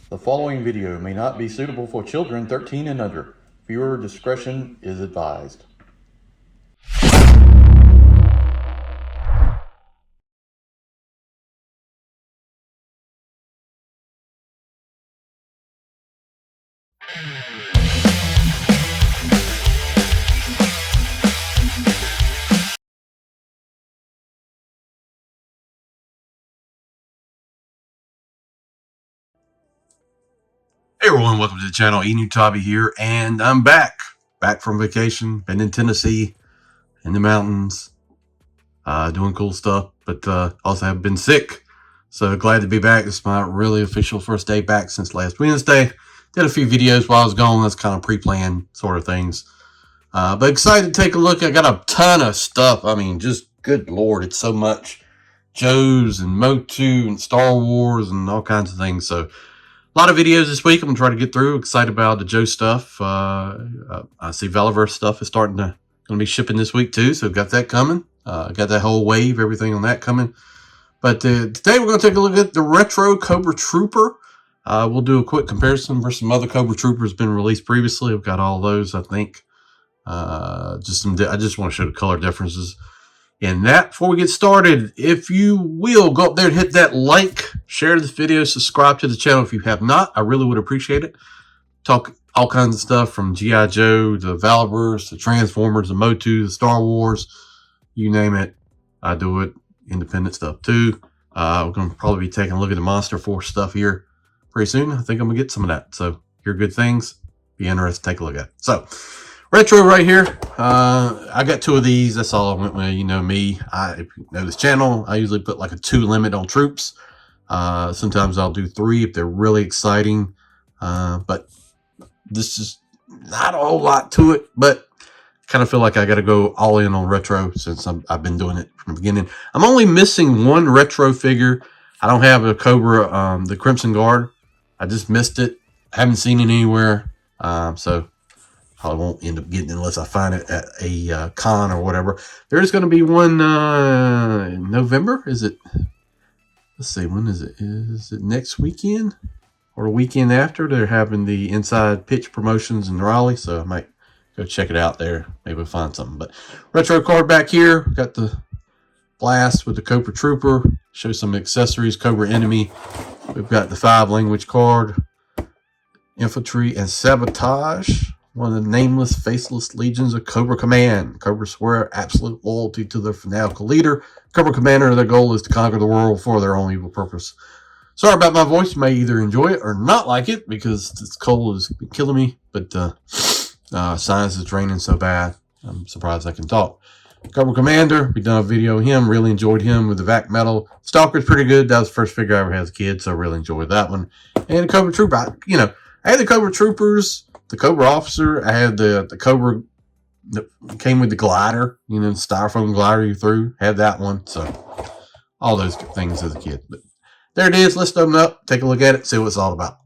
The following video may not be suitable for children 13 and under. Viewer discretion is advised. Hey everyone, welcome to the channel. Enewtabie here, and I'm back from vacation. Been in Tennessee, in the mountains, doing cool stuff, but also have been sick. So glad to be back. This is my really official first day back since last Wednesday. Did a few videos while I was gone. That's kind of pre-planned sort of things. But excited to take a look. I got a ton of stuff. I mean, just good Lord, it's so much. Joe's and Motu and Star Wars and all kinds of things. So a lot of videos this week I'm going to try to get through. Excited about the Joe stuff. I see Veliverse stuff is starting to be shipping this week too, so got that coming. Got that whole wave, everything on that coming. But today we're going to take a look at the retro Cobra Trooper. We'll do a quick comparison versus some other Cobra Troopers been released previously. I've got all those, I think. I just want to show the color differences. And that, before we get started, if you will, go up there and hit that like, share this video, subscribe to the channel if you have not. I really would appreciate it. Talk all kinds of stuff from G.I. Joe, to Veliverse, to Transformers, to Motu, to Star Wars, you name it. I do it. Independent stuff too. We're going to probably be taking a look at the Monster Force stuff here pretty soon. I think I'm going to get some of that. So, hear good things. Be interested to take a look at it. So, retro right here. I got two of these. That's all I went with. You know me. If you know this channel, I usually put like a 2 limit on troops. Sometimes I'll do 3 if they're really exciting. But this is not a whole lot to it. But kind of feel like I got to go all in on retro since I've been doing it from the beginning. I'm only missing one retro figure. I don't have a Cobra, the Crimson Guard. I just missed it. I haven't seen it anywhere. So probably won't end up getting it unless I find it at a con or whatever. There's going to be one in November. Is it? Let's see. When is it? Is it next weekend or the weekend after? They're having the inside pitch promotions in Raleigh, so I might go check it out there. Maybe we'll find something. But retro card back here. Got the blast with the Cobra Trooper. Show some accessories. Cobra Enemy. We've got the 5 language card. Infantry and Sabotage. One of the nameless, faceless legions of Cobra Command. Cobra swear absolute loyalty to their fanatical leader. Cobra Commander, their goal is to conquer the world for their own evil purpose. Sorry about my voice. You may either enjoy it or not like it because this cold is killing me. But sinus is draining so bad, I'm surprised I can talk. Cobra Commander, we done a video of him. Really enjoyed him with the vac metal. Stalker's pretty good. That was the first figure I ever had as a kid, so I really enjoyed that one. And the Cobra Trooper, I had the Cobra Troopers, the Cobra Officer. I had the Cobra that came with the glider, the styrofoam glider you threw. Had that one. So all those things as a kid. But there it is. Let's open it up, take a look at it, see what it's all about.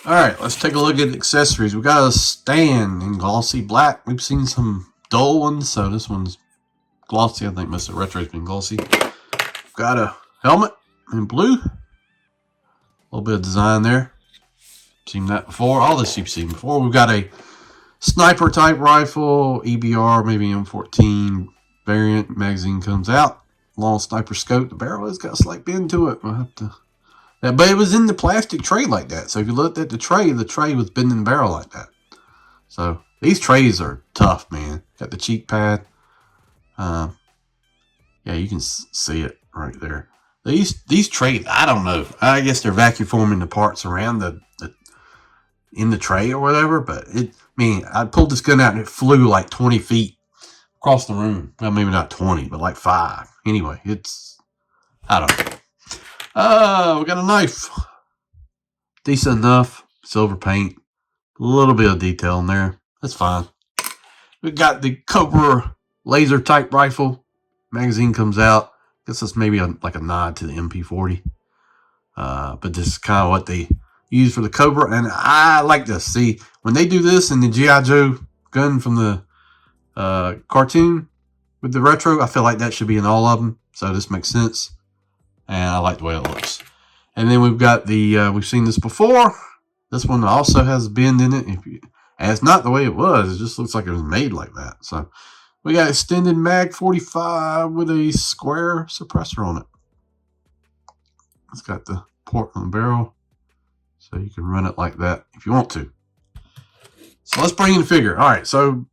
All right, let's take a look at the accessories. We got a stand in glossy black. We've seen some dull ones, so this one's glossy. I think most of the retro's been glossy. Got a helmet in blue. A little bit of design there. Seen that before. All this you've seen before. We've got a sniper type rifle, EBR, maybe M14 variant. Magazine comes out. Long sniper scope. The barrel has got a slight bend to it. We'll have to. But it was in the plastic tray like that. So if you looked at the tray was bending the barrel like that. So these trays are tough, man. Got the cheek pad. Yeah, you can see it right there. These trays, I don't know. I guess they're vacuum forming the parts around in the tray or whatever, but I pulled this gun out and it flew like 20 feet across the room. Well, maybe not 20, but like 5. Anyway, I don't know. We got a knife. Decent enough. Silver paint. A little bit of detail in there. That's fine. We got the Cobra laser type rifle. Magazine comes out. Guess that's maybe like a nod to the MP40. But this is kind of what they use for the Cobra, and I like this. See, when they do this in the G.I. Joe gun from the cartoon with the retro, I feel like that should be in all of them, so this makes sense, and I like the way it looks. And then we've got the, we've seen this before. This one also has a bend in it. And it's not the way it was. It just looks like it was made like that. So we got extended mag 45 with a square suppressor on it. It's got the port on the barrel, so you can run it like that if you want to. So let's bring in the figure. All right, so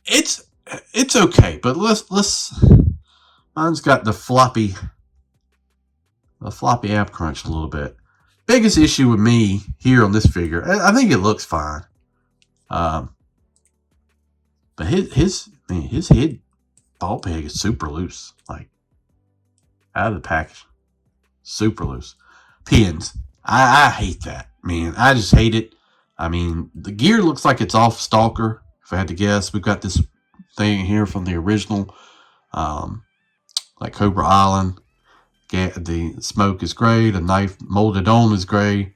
it's okay, but let's. Mine's got the floppy ab crunch a little bit. Biggest issue with me here on this figure, I think it looks fine, but his head ball peg is super loose, like out of the package. Super loose. Pins. I hate that, man. I just hate it. I mean, the gear looks like it's off Stalker, if I had to guess. We've got this thing here from the original, like Cobra Island. The smoke is gray. The knife molded on is gray.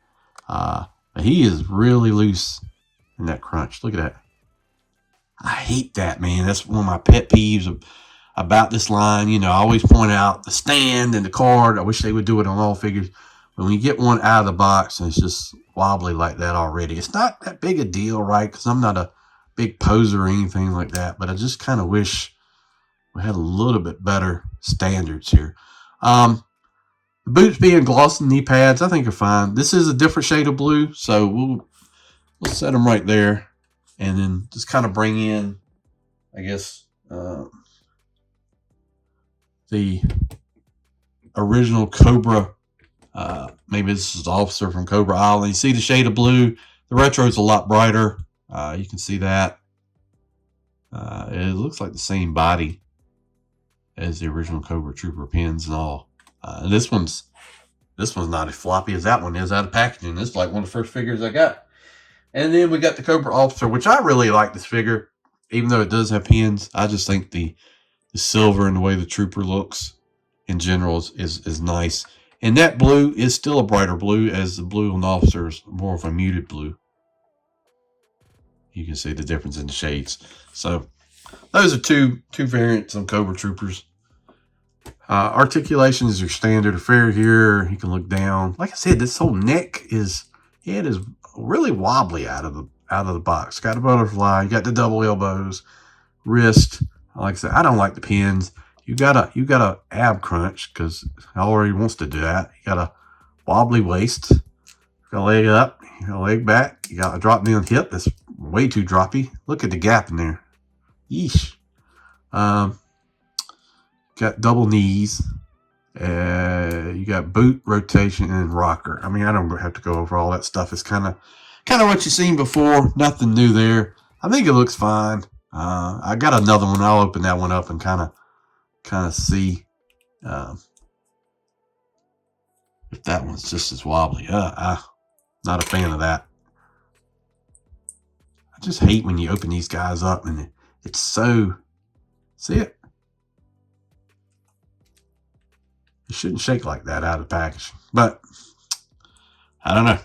But he is really loose in that crunch. Look at that. I hate that, man. That's one of my pet peeves about this line. You know, I always point out the stand and the card. I wish they would do it on all figures. But when you get one out of the box and it's just wobbly like that already, it's not that big a deal, right? Because I'm not a big poser or anything like that. But I just kind of wish we had a little bit better standards here. The boots being gloss and knee pads, I think are fine. This is a different shade of blue, so we'll set them right there. And then just kind of bring in, I guess, the original Cobra. Maybe this is the officer from Cobra Island. You see the shade of blue. The retro is a lot brighter. You can see that. It looks like the same body as the original Cobra Trooper pins and all. This one's not as floppy as that one is out of packaging. This is like one of the first figures I got. And then we got the Cobra Officer, which I really like this figure, even though it does have pins. I just think the silver and the way the Trooper looks in general is nice. And that blue is still a brighter blue, as the blue on the Officer is more of a muted blue. You can see the difference in the shades. So those are two variants on Cobra Troopers. Articulation is your standard affair here. You can look down. Like I said, this whole head is really wobbly out of the box. Got a butterfly. You got the double elbows, wrist. Like I said, I don't like the pins. You got a ab crunch because it already wants to do that. You got a wobbly waist. You got a leg up. You got a leg back. You got a drop down hip. That's way too droppy. Look at the gap in there. Yeesh. Got double knees. You got boot, rotation, and rocker. I mean, I don't have to go over all that stuff. It's kind of what you've seen before. Nothing new there. I think it looks fine. I got another one. I'll open that one up and kind of see if that one's just as wobbly. I'm not a fan of that. I just hate when you open these guys up and it's so. See it? It shouldn't shake like that out of the package, but I don't know.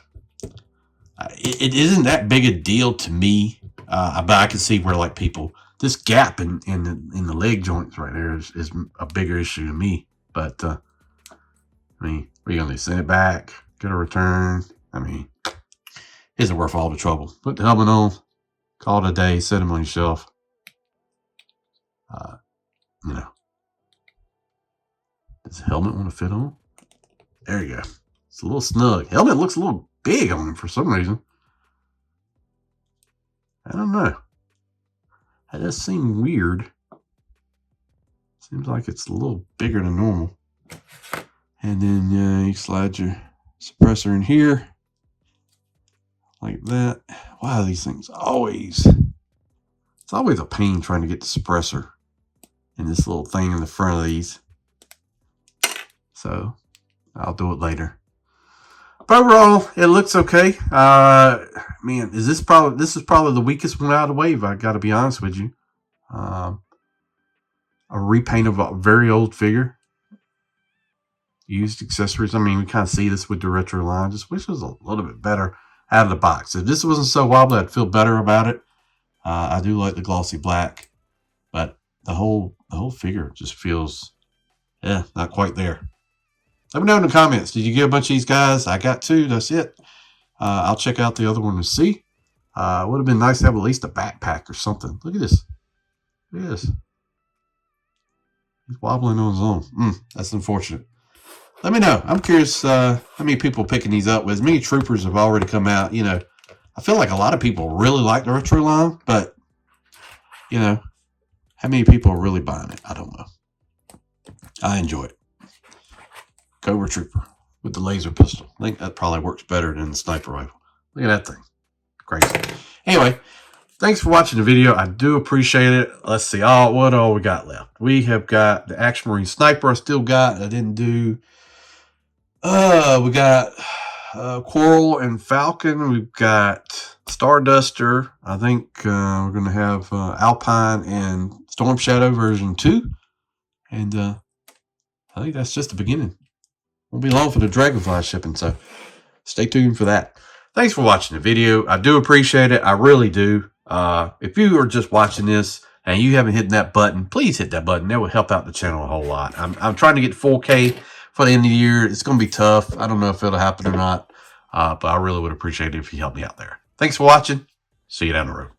It isn't that big a deal to me, but I can see where like people, this gap in the leg joints right there is a bigger issue to me. But I mean, what are you gonna do? Send it back? Get a return? I mean, isn't worth all the trouble. Put the helmet on, call it a day, set them on your shelf. You know. Does the helmet want to fit on? There you go. It's a little snug. Helmet looks a little big on him for some reason. I don't know. That does seem weird. Seems like it's a little bigger than normal. And then you slide your suppressor in here. Like that. Wow, these things always... It's always a pain trying to get the suppressor in this little thing in the front of these. So I'll do it later. But overall, it looks okay. Man, this is probably the weakest one out of the wave. I got to be honest with you. A repaint of a very old figure. Used accessories. I mean, we kind of see this with the retro line. Just wish it was a little bit better out of the box. If this wasn't so wobbly, I'd feel better about it. I do like the glossy black, but the whole figure just feels, not quite there. Let me know in the comments. Did you get a bunch of these guys? I got 2. That's it. I'll check out the other one to see. It would have been nice to have at least a backpack or something. Look at this. Look at this. He's wobbling on his own. That's unfortunate. Let me know. I'm curious how many people are picking these up. With as many troopers have already come out, you know, I feel like a lot of people really like the retro line, but, you know, how many people are really buying it? I don't know. I enjoy it. Cobra Trooper with the laser pistol. I think that probably works better than the sniper rifle. Look at that thing. Crazy. Anyway, thanks for watching the video. I do appreciate it. Let's see. What all we got left? We have got the Action Marine Sniper I still got. I didn't do. We got Coral and Falcon. We've got Starduster. I think we're going to have Alpine and Storm Shadow version 2. And I think that's just the beginning. Won't be long for the Dragonfly shipping, so stay tuned for that. Thanks for watching the video. I do appreciate it. I really do. If you are just watching this and you haven't hit that button, please hit that button. That will help out the channel a whole lot. I'm trying to get 4K for the end of the year. It's going to be tough. I don't know if it'll happen or not, but I really would appreciate it if you help me out there. Thanks for watching. See you down the road.